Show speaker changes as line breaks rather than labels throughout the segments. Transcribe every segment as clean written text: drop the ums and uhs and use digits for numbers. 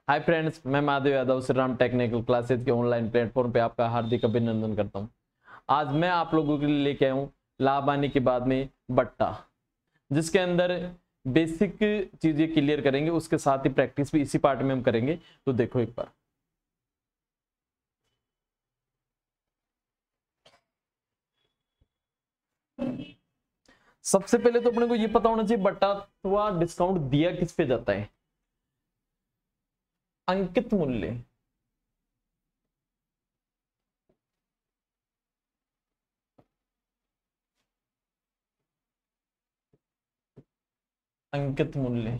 Hi friends, मैं Mahadev Yadav Shri Ram technical classes के online platform पे आपका हार्दिक अभिनंदन करता हूं। आज मैं आप लोगों के लिए लेके आया हूं लाभ आने के बाद में बट्टा, जिसके अंदर बेसिक चीजें क्लियर करेंगे, उसके साथ ही प्रैक्टिस भी इसी पार्ट में हम करेंगे। तो देखो एक बार, सबसे पहले तो अपने को ये पता होना चाहिए बट्टा अथवा डिस्काउंट दिया किस पे जाता है। अंकित मूल्य, अंकित मूल्य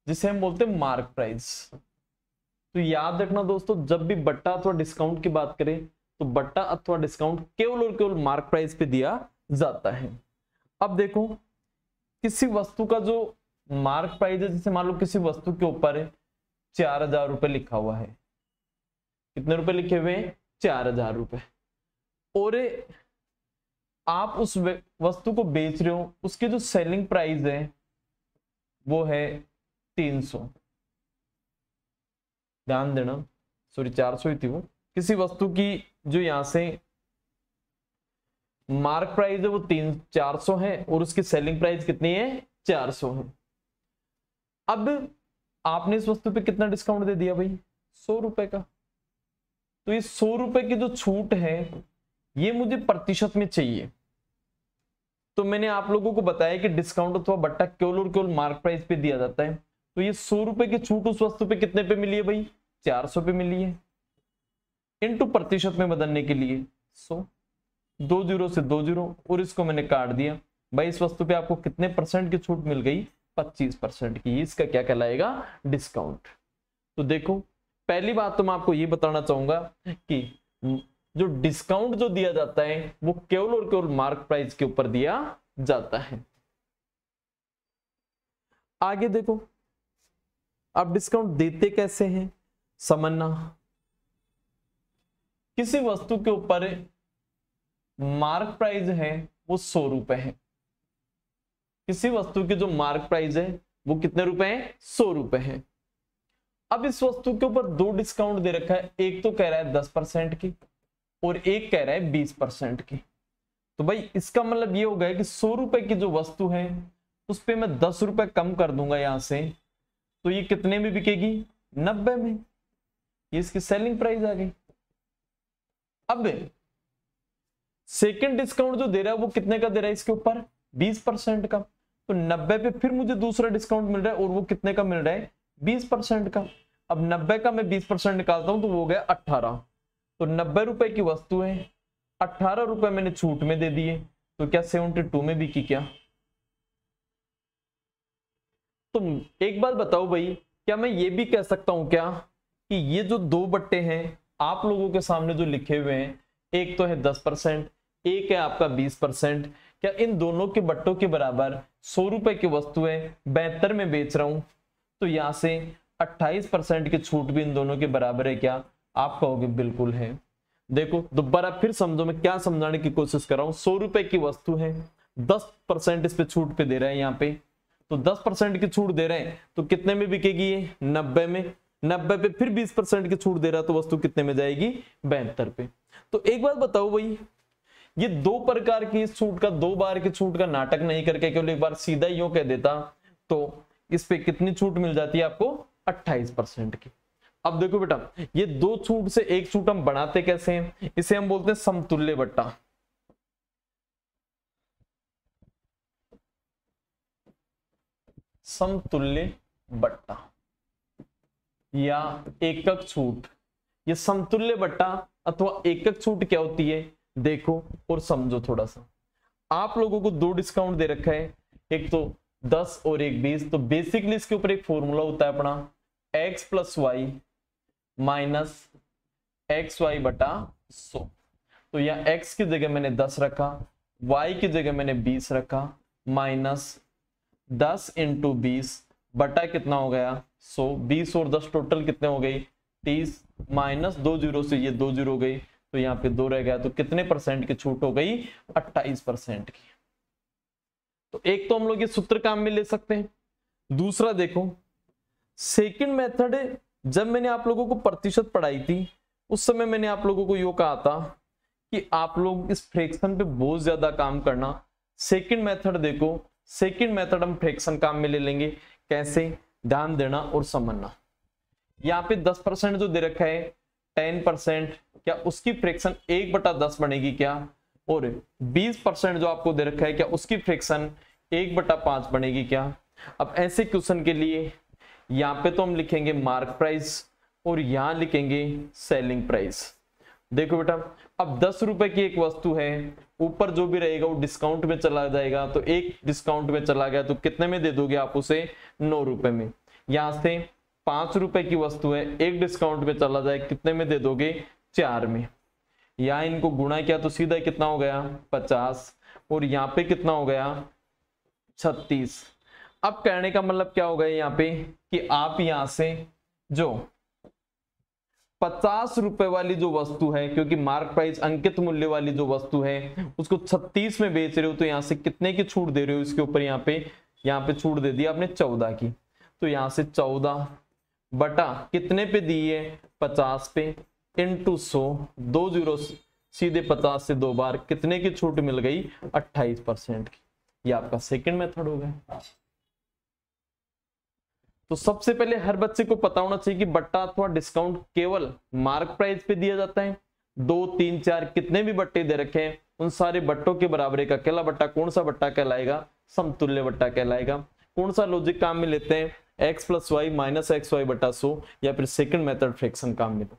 जिसे हम बोलते हैं मार्क प्राइस। तो याद रखना दोस्तों, जब भी बट्टा अथवा डिस्काउंट की बात करें तो बट्टा अथवा डिस्काउंट केवल और केवल मार्क प्राइस पे दिया जाता है। अब देखो, किसी वस्तु का जो मार्क प्राइस है, जैसे मान लो किसी वस्तु के ऊपर 4,000 रुपए लिखा हुआ है। कितने रुपए लिखे हुए हैं? 4,000 रुपए। और आप उस वस्तु को बेच रहे हो, उसकी जो सेलिंग प्राइस है वो है 300। ध्यान देना, सॉरी 400 ही थी वो। किसी वस्तु की जो यहां से मार्क प्राइस है वो 400 है और उसकी सेलिंग प्राइस कितनी है? 400 है। अब आपने इस वस्तु पे कितना डिस्काउंट दे दिया भाई? 100 रुपए का। तो ये 100 रुपए की जो छूट है ये मुझे प्रतिशत में चाहिए। तो मैंने आप लोगों को बताया कि डिस्काउंट अथवा बट्टा केवल और केवल मार्क प्राइस पे दिया जाता है। तो ये 100 रुपए की छूट उस वस्तु पे कितने पे मिली है भाई? 400 पे मिली है। इनटू प्रतिशत में बदलने के लिए 100, 2 जीरो से 2 जीरो और इसको मैंने काट दिया। भाई इस वस्तु पे आपको कितने परसेंट की छूट मिल गई? 25% की। इसका क्या कहलाएगा? डिस्काउंट। तो देखो, पहली बात तो मैं आपको ये बताना चाहूंगा कि जो डिस्काउंट जो दिया जाता है वो केवल और केवल मार्क प्राइस के ऊपर दिया जाता है। आगे देखो, आप डिस्काउंट देते कैसे हैं समझना। किसी वस्तु के ऊपर मार्क प्राइस है वो 100 रुपए है। किसी वस्तु की जो मार्क प्राइस है वो कितने रुपए है? 100 रुपए है। अब इस वस्तु के ऊपर दो डिस्काउंट दे रखा है, एक तो कह रहा है 10% की और एक कह रहा है 20% की। तो भाई इसका मतलब ये हो गया कि 100 रुपए की जो वस्तु है उस पे मैं 10 रुपए कम कर दूंगा यहां से, तो ये कितने में बिकेगी? 90 में। ये इसकी सेलिंग प्राइस आ गई। अब सेकंड डिस्काउंट जो दे रहा है वो कितने का दे रहा है? इसके ऊपर 20% का। तो 90 पे फिर मुझे दूसरा डिस्काउंट मिल रहा है और वो कितने का मिल रहा है? 20% का। अब 90 का मैं 20% निकालता हूं तो वो हो गया 18। तो 90 रुपए की वस्तु है, 18 रुपए मैंने छूट में दे दिए, तो क्या 72 में बिकी क्या? तो एक बात बताओ भाई, क्या मैं ये भी कह सकता हूं क्या कि ये जो दो बट्टे हैं आप लोगों के सामने जो लिखे हुए हैं, एक तो है 10%, एक है आपका 20%, क्या इन दोनों के बट्टों के बराबर 100 रुपए की वस्तु है 72 में बेच रहा हूं, तो यहां से 28% की छूट भी इन दोनों के बराबर है क्या? आप कहोगे बिल्कुल है। देखो दोबारा फिर समझो, मैं क्या समझाने की कोशिश कर रहा हूं। 100 रुपए की वस्तु है, 10% इस पे छूट पे दे रहे हैं यहाँ पे, तो 10% की छूट दे रहे हैं तो कितने में बिकेगी ये? 90 में। 90 पे फिर 20% की छूट दे रहा है तो वस्तु कितने में जाएगी? 72 पे। तो एक बात बताओ भाई, ये दो प्रकार की इस छूट का, दो बार की छूट का नाटक नहीं करके केवल एक बार सीधा यूं कह देता तो इस पे कितनी छूट मिल जाती है आपको? 28% की। अब देखो बेटा, ये दो छूट से एक छूट हम बढ़ाते कैसे हैं? इसे हम बोलते हैं समतुल्य बट्टा। समतुल्य बट्टा या एकक छूट। ये समतुल्य बट्टा अथवा एकक छूट क्या होती है देखो और समझो थोड़ा सा। आप लोगों को दो डिस्काउंट दे रखा है, एक तो 10 और एक 20। तो बेसिकली इसके ऊपर एक फॉर्मूला होता है अपना, x plus Y minus X Y बटा 100। तो यहाँ x की जगह मैंने 10 रखा, y की जगह मैंने 20 रखा, माइनस 10 इंटू 20 बटा कितना हो गया? 100। 20 और 10 टोटल कितने हो गई? 30, माइनस 2 जीरो से ये 2 जीरो गई तो यहाँ पे 2 रह गया, तो कितने परसेंट की छूट हो गई? 28% की। तो एक तो हम लोग ये सूत्र काम में ले सकते हैं। दूसरा देखो, सेकंड मेथड, जब मैंने आप लोगों को प्रतिशत पढ़ाई थी उस समय मैंने आप लोगों को यो कहा था कि आप लोग इस फ्रैक्शन पे बहुत ज्यादा काम करना। सेकंड मेथड देखो, सेकंड मेथड हम फ्रैक्शन काम में ले लेंगे। कैसे, ध्यान देना और समझना। यहाँ पे 10% जो दे रखा है 10%, क्या उसकी फ्रैक्शन 1/10 बनेगी क्या? और 20% जो आपको दे रखा है क्या उसकी फ्रैक्शन 1/5 बनेगी क्या? अब ऐसे क्वेश्चन के लिए यहाँ पे तो हम लिखेंगे मार्क प्राइस और यहाँ लिखेंगे सेलिंग प्राइस। देखो बेटा, अब 10 रुपए की एक वस्तु है, ऊपर जो भी रहेगा वो डिस्काउंट में चला जाएगा, तो एक डिस्काउंट में चला गया तो कितने में दे दोगे आप उसे? 9 रुपए में। यहां से 5 रुपए की वस्तु है, एक डिस्काउंट में चला जाए, कितने में दे दोगे? 4 में। यहाँ इनको गुणा किया तो सीधा कितना हो गया? 50। और यहाँ पे कितना हो गया? 36। अब कहने का मतलब क्या हो गया यहाँ पे कि आप यहां से जो 50 रुपए वाली जो वस्तु है, क्योंकि मार्क प्राइस अंकित मूल्य वाली जो वस्तु है उसको 36 में बेच रहे हो, तो यहां से कितने की छूट दे रहे हो इसके ऊपर? यहाँ पे छूट दे दी आपने 14 की। तो यहां से 14 बटा कितने पे दी है? 50 पे, इंटू 100, 2 जीरो सीधे 50 से 2 बार, कितने की छूट मिल गई? 28% की। ये आपका सेकंड मेथड हो गया। तो सबसे पहले हर बच्चे को पता होना चाहिए कि बट्टा अथवा डिस्काउंट केवल मार्क प्राइस पे दिया जाता है। 2, 3, 4 कितने भी बट्टे दे रखे हैं उन सारे बट्टों के बराबर एक अकेला बट्टा कौन सा बट्टा कहलाएगा? समतुल्य बट्टा कहलाएगा। कौन सा लॉजिक काम में लेते हैं? x + y - xy बटा 100, या फिर सेकंड मेथड फ्रैक्शन काम में लो।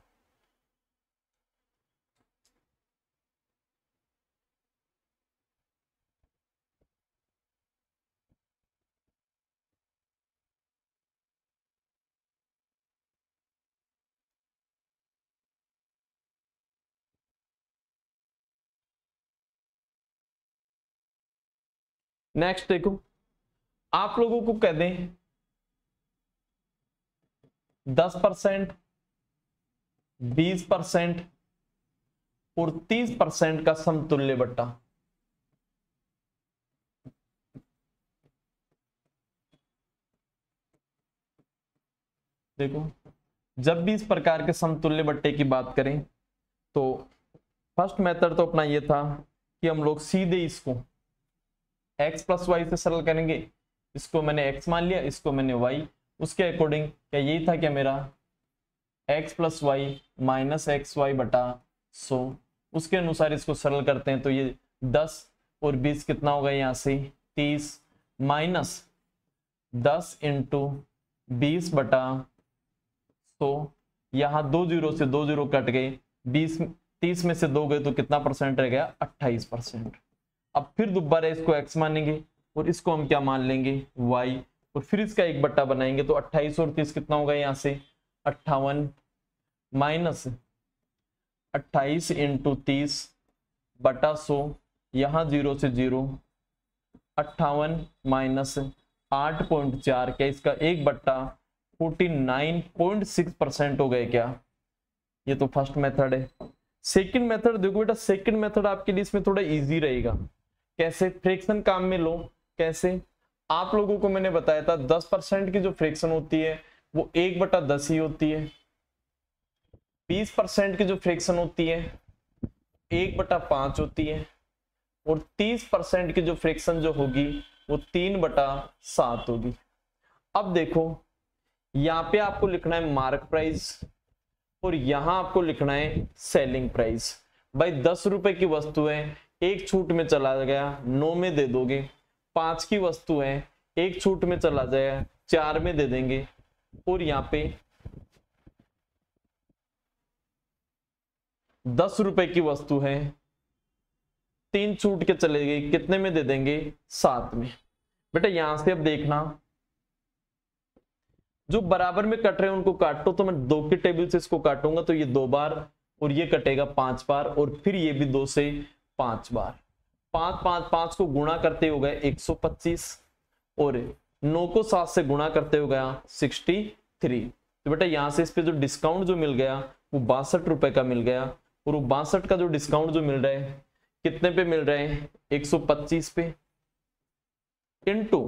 नेक्स्ट देखो, आप लोगों को कह दें 10%, 20% और 30% का समतुल्य बट्टा। देखो, जब भी इस प्रकार के समतुल्य बट्टे की बात करें तो फर्स्ट मेथड तो अपना ये था कि हम लोग सीधे इसको x + y से सरल करेंगे। इसको मैंने x मान लिया, इसको मैंने y, उसके अकॉर्डिंग क्या यही था क्या मेरा? x + y - xy बटा 100। उसके अनुसार इसको सरल करते हैं तो ये 10 और 20 कितना होगा? यहाँ से 30 माइनस 10 इंटू 20 बटा 100। यहाँ 2 जीरो से 2 जीरो कट गए, 30 में से 2 गए तो कितना परसेंट रह गया? 28%। अब फिर दोबारा इसको x मानेंगे और इसको हम क्या मान लेंगे? y, और फिर इसका एक बट्टा बनाएंगे तो 28 और 30 कितना होगा? यहाँ से 58 माइनस 28 इंटू 30 बटा 100। यहाँ 0 से 0, 58 माइनस 8.4, क्या इसका एक बट्टा 49.6% हो गए क्या? ये तो फर्स्ट मेथड है। सेकंड मेथड देखो बेटा, सेकंड मेथड आपके लिए इसमें थोड़ा इजी रहेगा। कैसे? फ्रैक्शन काम में लो। कैसे? आप लोगों को मैंने बताया था 10% की जो फ्रैक्शन होती है वो 1/10 ही होती है। 20% की जो फ्रैक्शन होती है 1/5 होती है। और 30% की जो फ्रैक्शन जो होगी वो 3/7 होगी। अब देखो, यहाँ पे आपको लिखना है मार्क प्राइस और यहां आपको लिखना है सेलिंग प्राइस। भाई 10 रुपए की वस्तु है, एक छूट में चला गया 9 में दे दोगे। 5 की वस्तु है, एक छूट में चला जाएगा 4 में दे देंगे। और यहाँ पे 10 रुपए की वस्तु है, 3 छूट के चले गए, कितने में दे देंगे? 7 में। बेटा यहां से अब देखना, जो बराबर में कट रहे हैं उनको काटो, तो मैं 2 की टेबल से इसको काटूंगा तो ये 2 बार और ये कटेगा 5 बार, और फिर ये भी 2 से 5 बार। 5 5 5 को गुणा करते हो गए 125 और 9 को 7 से गुणा करते हो गया 63। तो बेटा यहां से इस पे जो डिस्काउंट जो मिल गया वो 62 रुपए का मिल गया, और वो 62 का जो डिस्काउंट जो मिल रहा है कितने पे मिल रहे हैं? 125 पे। इनटू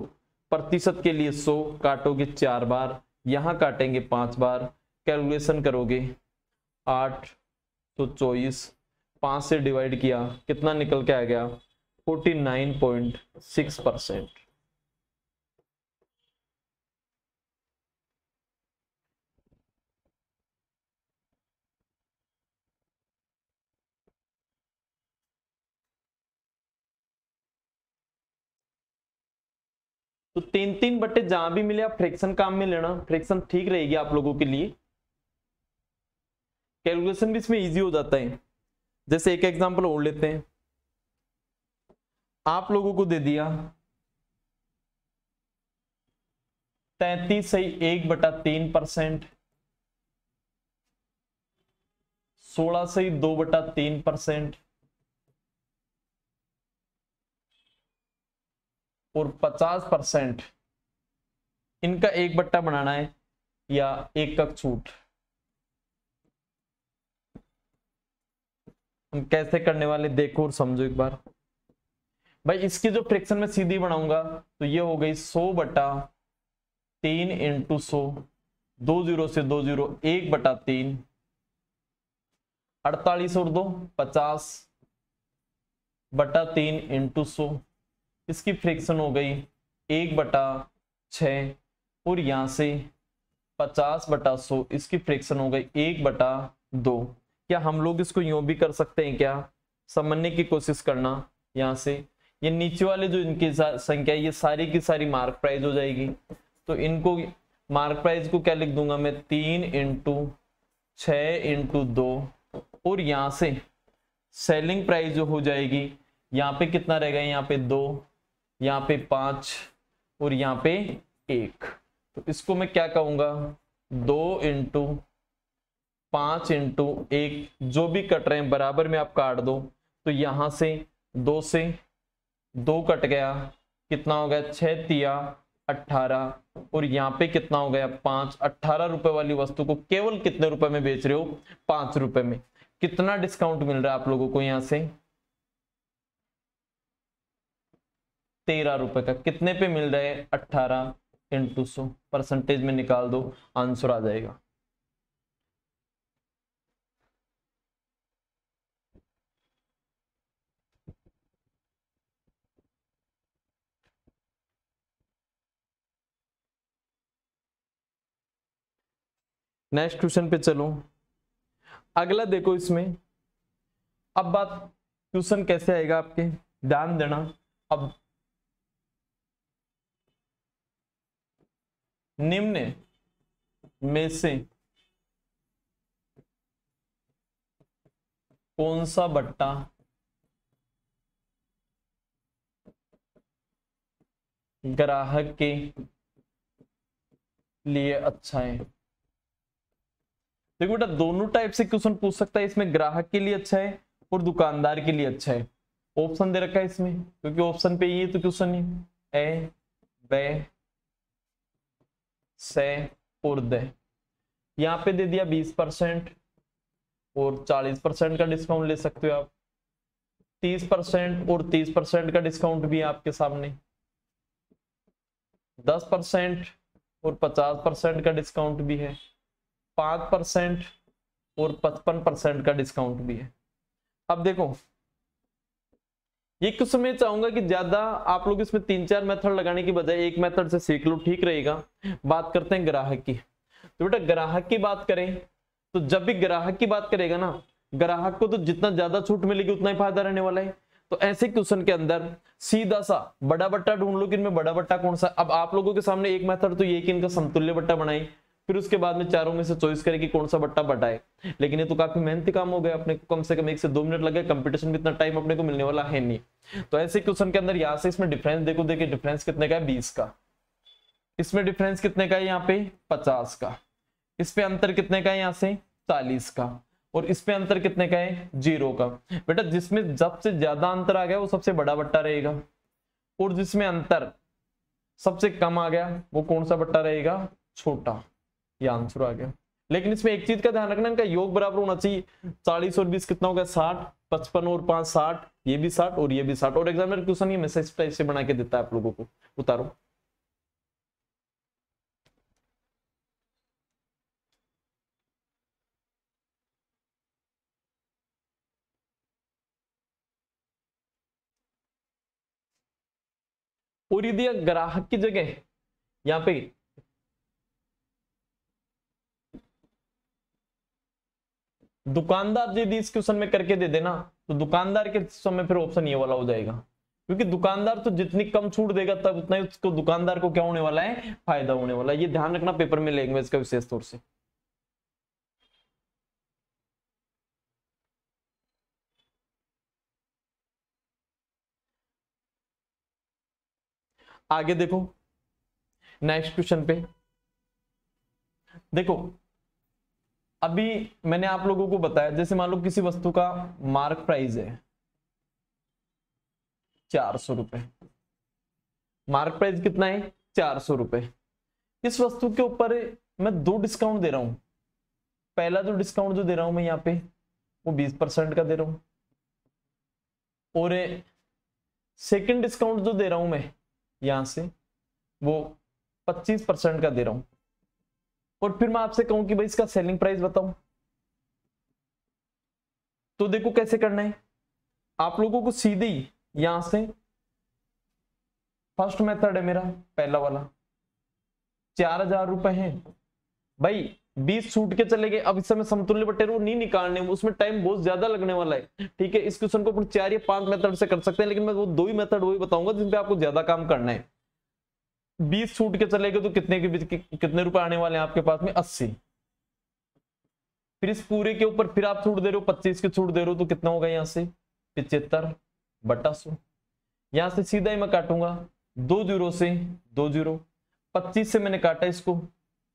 प्रतिशत के लिए 100 काटोगे 4 बार, यहां काटेंगे 5 बार, कैलकुलेशन करोगे 8 तो 24, 5 से डिवाइड किया कितना निकल के आ गया 49.6%। तो 3-3 बट्टे जहां भी मिले आप फ्रैक्शन काम में लेना, फ्रैक्शन ठीक रहेगी आप लोगों के लिए, कैलकुलेशन भी इसमें इजी हो जाता है। जैसे एक एग्जांपल और लेते हैं, आप लोगों को दे दिया 33/1/3%, 16/2/3% और 50% इनका 1 बट्टा बनाना है या एक का छूट। हम कैसे करने वाले देखो और समझो एक बार भाई। इसकी जो फ्रैक्शन में सीधी बनाऊंगा तो ये हो गई 100/3 इंटू 100, 2 0 से 2 0, 1/3, 48 और 2 50/3 इंटू 100, इसकी फ्रैक्शन हो गई 1/6 और यहां से 50/100 इसकी फ्रैक्शन हो गई 1/2। क्या हम लोग इसको यूं भी कर सकते हैं क्या, समझने की कोशिश करना। यहां से ये नीचे वाले जो इनकी संख्या है ये सारी की सारी मार्क प्राइस हो जाएगी, तो इनको मार्क प्राइस को क्या लिख दूंगा मैं 3 इंटू 6 इंटू 2 और यहां से सेलिंग प्राइस जो हो जाएगी यहाँ पे कितना रहेगा, यहाँ पे 2, यहाँ पे 5 और यहाँ पे 1। तो इसको मैं क्या कहूंगा 2 इंटू 5 इंटू 1, जो भी कट रहे हैं बराबर में आप काट दो। तो यहां से 2 से 2 कट गया, कितना हो गया 6 तिया 18 और यहाँ पे कितना हो गया 5। 18 रुपए वाली वस्तु को केवल कितने रुपए में बेच रहे हो, 5 रुपए में। कितना डिस्काउंट मिल रहा है आप लोगों को यहां से 13 रुपए का। कितने पे मिल रहा है 18 इंटू 100, परसेंटेज में निकाल दो, आंसर आ जाएगा। नेक्स्ट क्वेश्चन पे चलो। अगला देखो, इसमें अब बात क्वेश्चन कैसे आएगा आपके, ध्यान देना। अब निम्न में से कौन सा बट्टा ग्राहक के लिए अच्छा है। देखो बेटा, दोनों टाइप से क्वेश्चन पूछ सकता है, इसमें ग्राहक के लिए अच्छा है और दुकानदार के लिए अच्छा है। ऑप्शन दे रखा है इसमें, क्योंकि ऑप्शन पे ये तो क्वेश्चन है ए ब से और द। यहाँ पे दे दिया 20% और 40% का डिस्काउंट ले सकते हो आप, 30% और 30% का डिस्काउंट भी है आपके सामने, 10% और 50% का डिस्काउंट भी है, 5% और 55% का डिस्काउंट भी है। अब देखो, ये क्वेश्चन में चाहूंगा कि ज्यादा आप लोग इसमें 3-4 मेथड लगाने की बजाय एक मेथड से सीख लो, ठीक रहेगा। बात करते हैं ग्राहक की। तो बेटा ग्राहक की बात करें तो जब भी ग्राहक की बात करेगा ना, ग्राहक को तो जितना ज्यादा छूट मिलेगी उतना ही फायदा रहने वाला है। तो ऐसे क्वेश्चन के अंदर सीधा सा बड़ा बट्टा ढूंढ लो कि इनमें बड़ा बट्टा कौन सा। अब आप लोगों के सामने एक मेथड तो ये कि इनका समतुल्य बट्टा बनाए, फिर उसके बाद में चारों में से चॉइस करें कि कौन सा बट्टा बटाए। लेकिन ये तो काफी मेहनती काम हो गया, अपने को कम से कम 1 से 2 मिनट लगे, कंपटीशन में इतना टाइम अपने को मिलने वाला है नहीं। तो ऐसे क्वेश्चन के अंदर यहाँ से इसमें डिफरेंस देखो, देखिए डिफरेंस कितने का है 20 का, इसमें डिफरेंस कितने का है यहाँ पे 50 का, इस पे अंतर कितने का है यहाँ से 40 का, और इस पे अंतर कितने का है 0 का। बेटा जिसमें सबसे ज्यादा अंतर आ गया वो सबसे बड़ा बट्टा रहेगा, और जिसमें अंतर सबसे कम आ गया वो कौन सा बट्टा रहेगा, छोटा। ये आंसर आ गया। लेकिन इसमें एक चीज का ध्यान रखना, इनका योग बराबर होना चाहिए। 40 और 20 कितना होगा 60, 55 और 5 60, ये भी 60 और ये भी 60। और एग्जामिनर क्वेश्चन ये मैसेज टाइप से बना के देता है आप लोगों को, उतारो। और यदि ग्राहक की जगह यहां पे दुकानदार यदि इस क्वेश्चन में करके दे देना तो दुकानदार के समय फिर ऑप्शन ये वाला हो जाएगा, क्योंकि दुकानदार तो जितनी कम छूट देगा तब उतना ही उसको दुकानदार को क्या होने वाला है, फायदा होने वाला है। ये ध्यान रखना पेपर में लैंग्वेज का विशेष तौर से। आगे देखो नेक्स्ट क्वेश्चन पे देखो, अभी मैंने आप लोगों को बताया जैसे मान लो किसी वस्तु का मार्क प्राइस है 400 रुपए, मार्क प्राइस कितना है 400 रुपए। इस वस्तु के ऊपर मैं 2 डिस्काउंट दे रहा हूं। पहला जो डिस्काउंट जो दे रहा हूं मैं यहाँ पे वो 20% का दे रहा हूं, और सेकंड डिस्काउंट जो दे रहा हूं मैं यहां से वो 25% का दे रहा हूं। और फिर मैं आपसे कहूं कि भाई इसका सेलिंग प्राइस बताओ, तो देखो कैसे करना है। आप लोगों को सीधे ही यहां से फर्स्ट मेथड है मेरा पहला वाला, 4000 रुपए है भाई, 20 छूट के चले गए। अब इस समय समतुल्य बटेरो नहीं निकालने, उसमें टाइम बहुत ज्यादा लगने वाला है। ठीक है, इस क्वेश्चन को 4 या 5 मेथड से कर सकते हैं, लेकिन मैं वो 2 ही मेथड वही बताऊंगा जिन पे आपको ज्यादा काम करना है। 20 छूट के चले गए तो कितने रुपए आने वाले हैं आपके पास में 80। फिर इस पूरे के ऊपर फिर आप छूट दे रहे हो 25 की छूट दे रहे हो, तो कितना होगा यहाँ से 75/100। यहां से सीधा ही मैं काटूंगा 2 जीरो से 2 जीरो, 25 से मैंने काटा इसको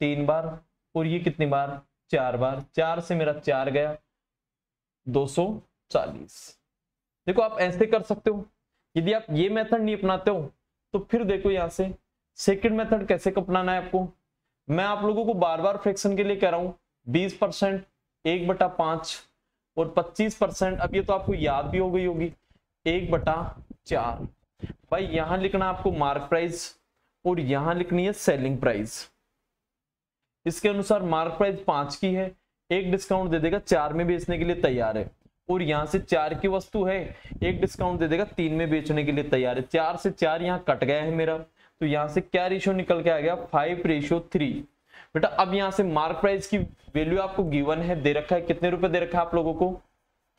3 बार, और ये कितनी बार 4 बार, 4 से मेरा 4 गया 240। देखो आप ऐसे कर सकते हो। यदि आप ये मेथड नहीं अपनाते हो तो फिर देखो यहां से सेकंड मेथड कैसे अपनाना है आपको। मैं आप लोगों को बार बार फ्रैक्शन के लिए कह रहा हूं 20% 1/5 और 25%, अब ये तो आपको याद भी हो गई होगी 1/4। भाई यहां लिखना आपको मार्क प्राइस और यहां लिखनी है सेलिंग प्राइस। इसके अनुसार मार्क प्राइस 5 की है, एक डिस्काउंट दे देगा 4 में बेचने के लिए तैयार है, और यहां से 4 की वस्तु है, एक डिस्काउंट दे देगा 3 में बेचने के लिए तैयार है। 4 से 4 यहां कट गया है मेरा, तो यहां से क्या रेशियो निकल के आ गया 5:3। बेटा अब यहां से मार्क प्राइस की वैल्यू आपको गिवन है, दे रखा है कितने रुपए दे रखा है आप लोगों को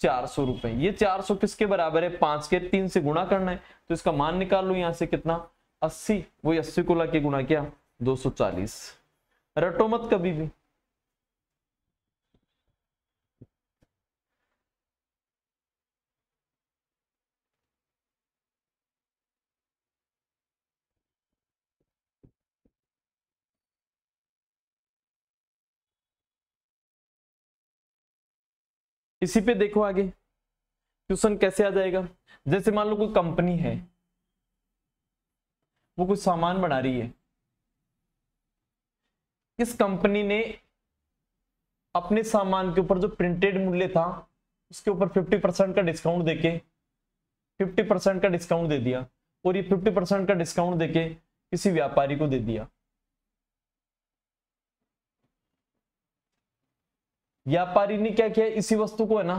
400 रुपए। ये 400 किसके बराबर है 5 के 3 से गुणा करना है, तो इसका मान निकाल लो यहां से कितना 80, वही 80 को लाके गुणा किया 240। रटो मत कभी भी। इसी पे देखो आगे क्वेश्चन कैसे आ जाएगा। जैसे मान लो कोई कंपनी है, वो कोई सामान बना रही है, इस कंपनी ने अपने सामान के ऊपर जो प्रिंटेड मूल्य था उसके ऊपर 50% का डिस्काउंट देके 50% का डिस्काउंट दे दिया, और ये 50% का डिस्काउंट देके किसी व्यापारी को दे दिया। व्यापारी ने क्या किया, इसी वस्तु को है ना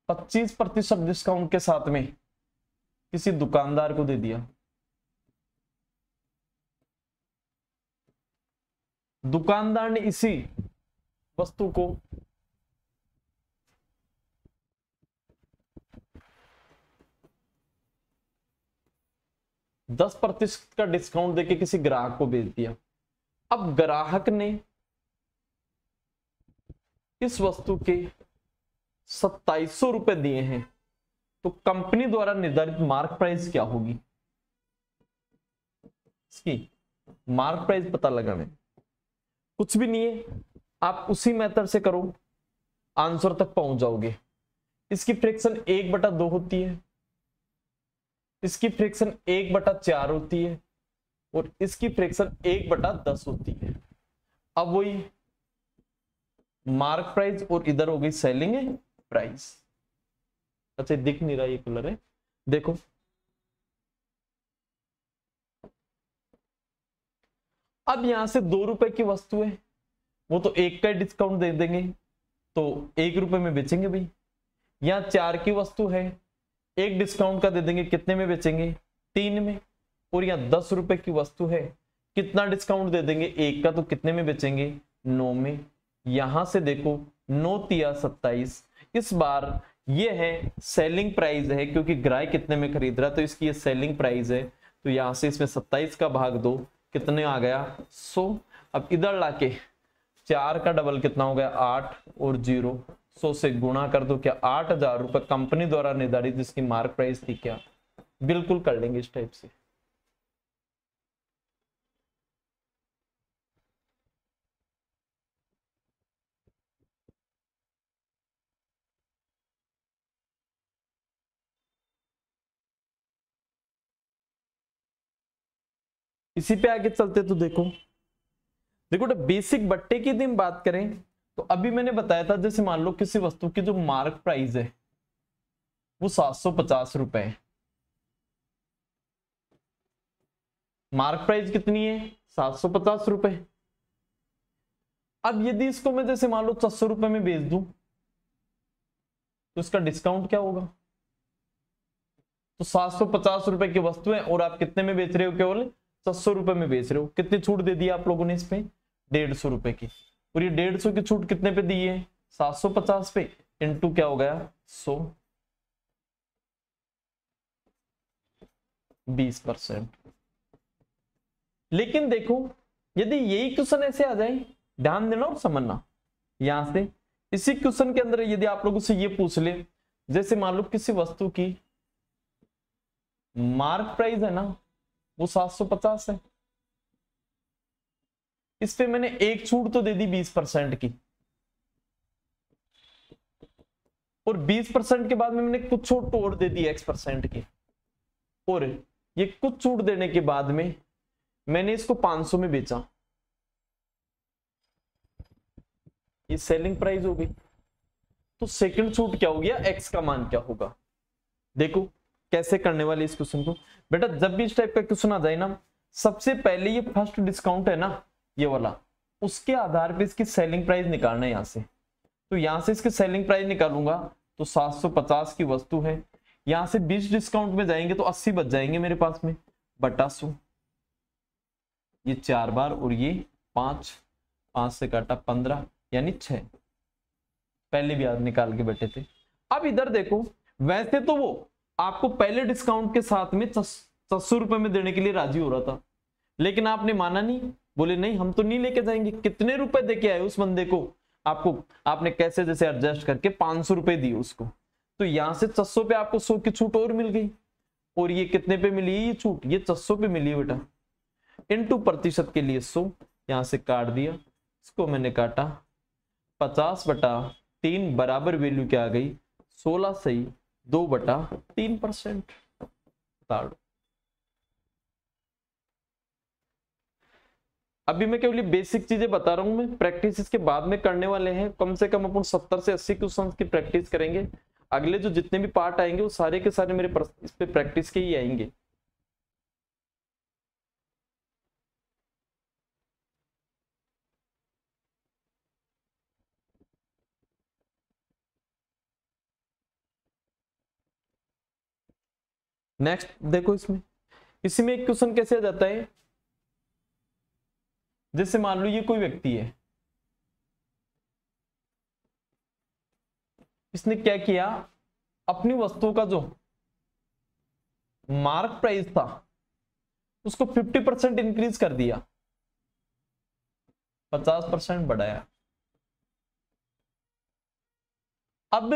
25% डिस्काउंट के साथ में किसी दुकानदार को दे दिया। दुकानदार ने इसी वस्तु को 10% का डिस्काउंट देके किसी ग्राहक को बेच दिया। अब ग्राहक ने इस वस्तु के 2700 रुपए दिए हैं, तो कंपनी द्वारा निर्धारित मार्क प्राइस क्या होगी, इसकी मार्क प्राइस पता लगाना। कुछ भी नहीं है, आप उसी मेथड से करो आंसर तक पहुंच जाओगे। इसकी फ्रैक्शन 1/2 होती है, इसकी फ्रैक्शन 1/4 होती है, और इसकी फ्रैक्शन 1/10 होती है। अब वही मार्क प्राइस और इधर हो गई सेलिंग प्राइस। अच्छा दिख नहीं रहा ये कलर है, देखो अब यहां से 2 रुपए की वस्तु है, वो तो 1 का डिस्काउंट दे देंगे, तो 1 रुपए में बेचेंगे भाई। यहां 4 की वस्तु है, एक डिस्काउंट का दे देंगे, कितने में बेचेंगे? 3 में। और यहाँ 10 रुपए की वस्तु है, कितना डिस्काउंट दे देंगे? 1 का, तो कितने में बेचेंगे? 9 में। यहां से देखो 9 तिया 27, इस बार ये है सेलिंग प्राइस है, क्योंकि ग्राहक कितने में खरीद रहा है तो इसकी ये सेलिंग प्राइस है। तो यहां से इसमें 27 का भाग दो, कितने आ गया? 100। अब इधर लाके 4 का डबल कितना हो गया? 8 और 0, 100 से गुणा कर दो। क्या 8000 रुपए कंपनी द्वारा निर्धारित जिसकी मार्क प्राइस थी क्या? बिल्कुल कर लेंगे इस टाइप से। इसी पे आगे चलते तो देखो बेसिक बट्टे की यदि हम बात करें तो अभी मैंने बताया था, जैसे मान लो किसी वस्तु की जो मार्क प्राइस है वो 750 रुपए है। मार्क प्राइस कितनी है? 750 रुपए। अब यदि इसको मैं जैसे मान लो 600 रुपए में बेच दूं तो इसका डिस्काउंट क्या होगा? तो 750 रुपए की वस्तु है और आप कितने में बेच रहे हो? केवल 600 रुपए में बेच रहे हो। कितनी छूट दे दी आप लोगों ने इस पे? 150 रुपए की। और ये 150 की छूट कितने पे दी है? 750 पे, इंटू क्या हो गया? 100, 20%। लेकिन देखो यदि यही क्वेश्चन ऐसे आ जाए, ध्यान देना और समझना, यहां से इसी क्वेश्चन के अंदर यदि आप लोगों से ये पूछ ले, जैसे मान लो किसी वस्तु की मार्क प्राइस है ना वो 750 है, इस पे मैंने एक छूट तो दे दी 20% की, और 20% के बाद में मैंने कुछ छूट और दे दी X% की, और ये कुछ छूट देने के बाद में मैंने इसको 500 में बेचा, ये सेलिंग प्राइस हो गई। तो सेकंड छूट क्या हो गया? X का मान क्या होगा? देखो कैसे करने वाले इस क्वेश्चन को। बेटा जब भी इस टाइप का क्वेश्चन आ जाए ना, सबसे पहले ये फर्स्ट डिस्काउंट है ना ये वाला, उसके आधार पे इसकी सेलिंग प्राइस निकालना है यहां से। तो यहां से इसकी सेलिंग प्राइस निकालूंगा तो 750 की वस्तु है, यहां से 20 डिस्काउंट में जाएंगे तो 80 बच जाएंगे मेरे पास में, बटा 100। ये 4 बार और ये 5, 5 से काटा 15 यानी 6, पहले भी आप निकाल के बैठे थे। अब इधर देखो, वैसे तो वो आपको पहले डिस्काउंट के साथ में 600 रुपए में देने के लिए राजी हो रहा था, लेकिन आपने माना नहीं, बोले नहीं हम तो नहीं लेके जाएंगे। कितने रुपए दे के आए उस बंदे को? आपने कैसे जैसे एडजस्ट करके 500 रुपए दिए उसको, तो यहां से 600 पे आपको 100 की छूट और मिल गई। और ये कितने पे मिली है ये छूट? ये 600 पे मिली है बेटा, इनटू प्रतिशत के लिए 100, यहां से काट दिया, इसको मैंने काटा 50/3 बराबर वैल्यू क्या आ गई? 16 सही 2/3%। अभी मैं केवल बेसिक चीजें बता रहा हूं, मैं प्रैक्टिस इसके बाद में करने वाले हैं। कम से कम अपन 70 से 80 क्वेश्चन की प्रैक्टिस करेंगे। अगले जो जितने भी पार्ट आएंगे वो सारे के सारे मेरे इस पे प्रैक्टिस के ही आएंगे। नेक्स्ट देखो, इसी में एक क्वेश्चन कैसे आ जाता है, जैसे मान लो ये कोई व्यक्ति है, इसने क्या किया, अपनी वस्तु का जो मार्क प्राइस था उसको 50% इंक्रीज कर दिया, 50% बढ़ाया। अब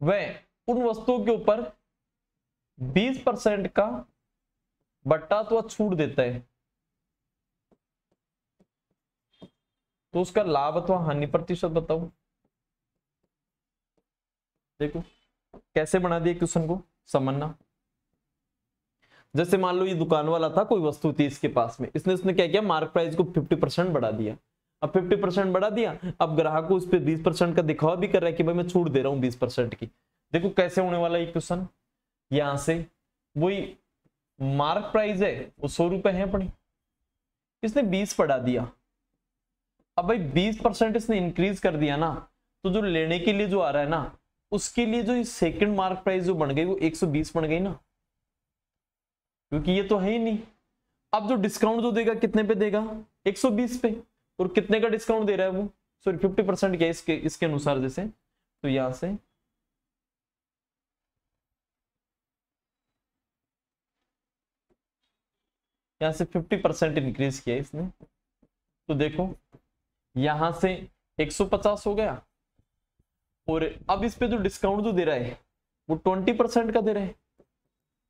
वह उन वस्तुओं के ऊपर 20% का बट्टा तो छूट देता है, तो उसका लाभ अथवा हानि प्रतिशत बताओ। देखो कैसे बना दिया क्वेश्चन को, समझना। जैसे मान लो ये दुकान वाला था, कोई वस्तु थी इसके पास में, इसने क्या किया, मार्क प्राइस को 50% बढ़ा दिया। अब 50% बढ़ा दिया, अब ग्राहक को उस पर 20% का दिखावा भी कर रहा है कि भाई मैं छूट दे रहा हूं 20% की। देखो कैसे होने वाला ये क्वेश्चन, यहां से वही मार्क प्राइस है वो 100 रुपए है अपनी, इसने 20 बढ़ा दिया। अब भाई 20% इसने इंक्रीज कर दिया ना, तो जो लेने के लिए जो आ रहा है ना उसके लिए जो सेकंड मार्क प्राइस जो बन गई वो 120 बन गई ना, क्योंकि ये तो है ही नहीं। अब जो डिस्काउंट जो देगा कितने पे देगा, 120 पे, और कितने का डिस्काउंट दे रहा है वो, सॉरी 50% क्या इसके अनुसार, जैसे तो यहां से यहां से 50% इंक्रीज किया इसने, तो देखो यहां से 150 हो गया, और अब इस पे जो डिस्काउंट जो दे रहा है वो 20% का दे रहा है,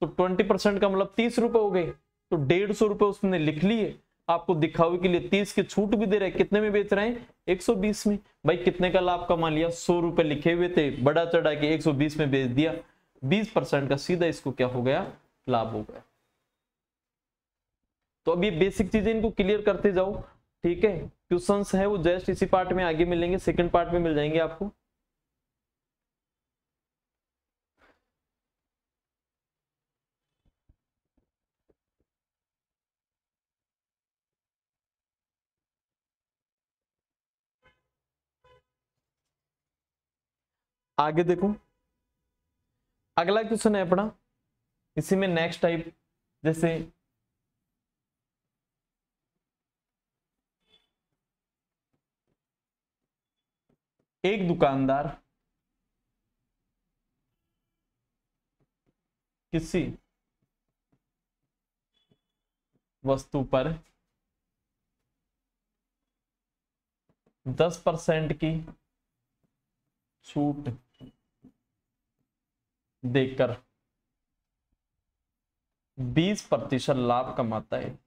तो 20% का मतलब 30 रुपए हो गए, तो 150 रुपए उसने लिख लिए। आपको दिखावे के लिए 30 की छूट भी दे रहे हैं, कितने में बेच रहे हैं, 120 में। भाई कितने का लाभ कमा लिया, 100 रुपए लिखे हुए थे, बड़ा चढ़ा के 120 में बेच दिया, 20% का सीधा इसको क्या हो गया, लाभ हो गया। तो अब ये बेसिक चीजें इनको क्लियर करते जाओ, ठीक है। क्वेश्चंस है वो जस्ट इसी पार्ट में आगे मिलेंगे, सेकंड पार्ट में मिल जाएंगे आपको। आगे देखो, अगला क्वेश्चन है अपना, इसी में नेक्स्ट टाइप, जैसे एक दुकानदार किसी वस्तु पर 10% की छूट देकर 20% लाभ कमाता है।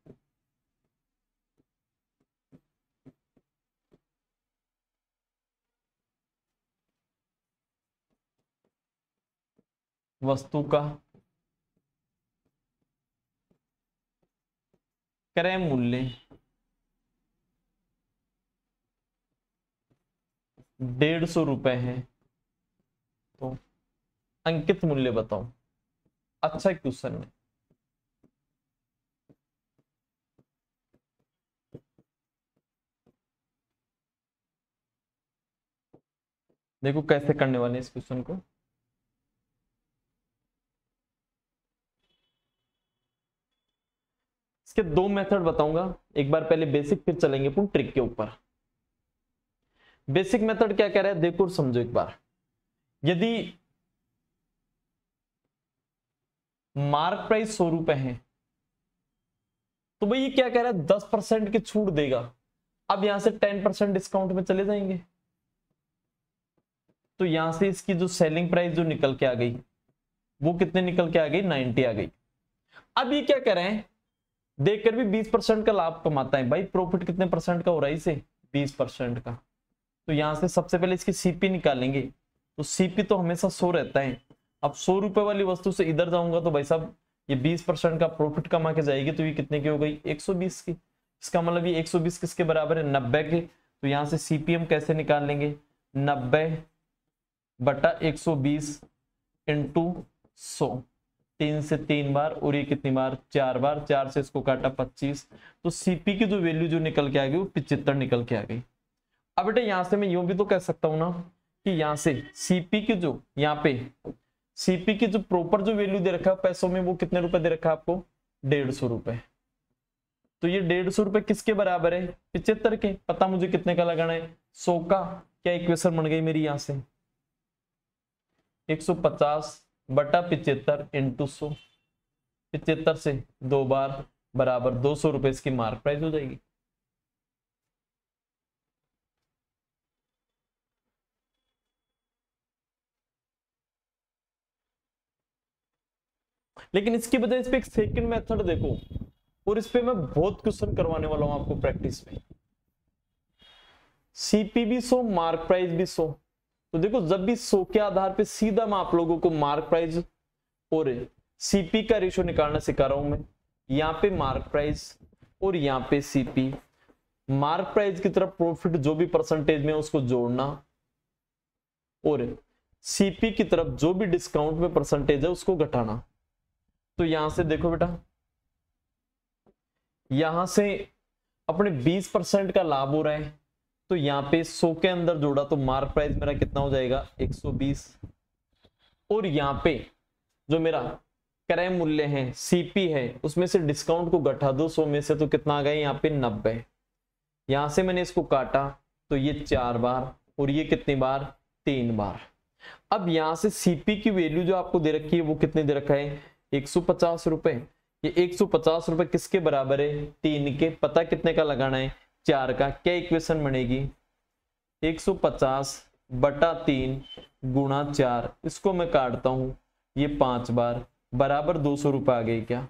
वस्तु का क्रय मूल्य 150 रुपए है, तो अंकित मूल्य बताओ। अच्छा क्वेश्चन है, देखो कैसे करने वाले इस क्वेश्चन को। इसके दो मेथड बताऊंगा, एक बार पहले बेसिक, फिर चलेंगे पूर्ण ट्रिक के ऊपर। बेसिक मेथड क्या कह रहा है, देखो और समझो एक बार। यदि मार्क प्राइस 100 रुपए है, तो भाई ये क्या कह रहा है, 10% की छूट देगा। अब यहां से 10% डिस्काउंट में चले जाएंगे, तो यहां से इसकी जो सेलिंग प्राइस जो निकल के आ गई वो कितने निकल के आ गई, 90 आ गई। अब ये क्या कह रहे हैं, देखकर भी 20% का लाभ कमाता है। भाई प्रॉफिट कितने परसेंट का हो रहा है इसे, 20% का। तो यहां से सबसे पहले इसकी सीपी निकालेंगे, तो सीपी तो हमेशा 100 रहता है। अब 100 रुपए वाली वस्तु से इधर जाऊंगा तो भाई साहब ये 20% का प्रॉफिट कमा के जाएगी, तो ये कितने की हो गई, 120 की। इसका मतलब ये 120 किसके बराबर है, 90 के। तो यहां से सीपीएम कैसे निकाल लेंगे, 90/120 इंटू 100, 3 से 3 बार, और ये कितनी बार, 4 बार, 4 से इसको काटा 25, तो सीपी की जो वैल्यू जो निकल के आ गई वो 75 निकल के आ गई। अब बेटा यहां से मैं यूं भी तो कह सकता हूं ना कि यहां से सीपी की जो, यहाँ पे सीपी की जो प्रॉपर जो वैल्यू दे रखा है पैसों में, वो कितने रुपए दे रखा है आपको, 150 रुपए। तो ये 150 रुपए किसके बराबर है, 75 के। पता मुझे कितने का लगाना है, 100 का। क्या इक्वेशन बन गई मेरी यहां से, 150/75 इंटू 100, 75 से 2 बार बराबर 200 रुपए इसकी मार्क प्राइस हो जाएगी। लेकिन इसकी वजह इस पे एक सेकंड मेथड देखो, और इस पे मैं बहुत क्वेश्चन करवाने वाला हूं आपको प्रैक्टिस में। सीपी भी 100, मार्क प्राइस भी 100। तो देखो जब भी 100 के आधार पे सीधा मैं आप लोगों को मार्क प्राइस और सीपी का रेशियो निकालना सिखा रहा हूं मैं। यहाँ पे मार्क प्राइस और यहाँ पे सीपी। मार्क प्राइस की तरफ प्रॉफिट जो भी परसेंटेज में उसको जोड़ना, और सीपी की तरफ जो भी डिस्काउंट में परसेंटेज है उसको घटाना। तो यहां से देखो बेटा, यहां से अपने 20% का लाभ हो रहा है, तो यहां पे 100 के अंदर जोड़ा तो मार्क प्राइस मेरा कितना हो जाएगा, 120। और यहाँ पे जो मेरा क्रय मूल्य है सीपी है उसमें से डिस्काउंट को घटा दो 100 में से, तो कितना आ गया यहाँ पे 90। यहां से मैंने इसको काटा तो ये 4 बार और ये कितनी बार 3 बार। अब यहां से सीपी की वैल्यू जो आपको दे रखी है वो कितने दे रखा है 150 रुपए। ये 150 रुपए किसके बराबर है 3 के। पता कितने का लगाना है 4 का। क्या इक्वेशन बनेगी 150 बटा 3 गुणा 4। इसको मैं काटता हूं ये 5 बार बराबर 200 रुपए आ गई क्या।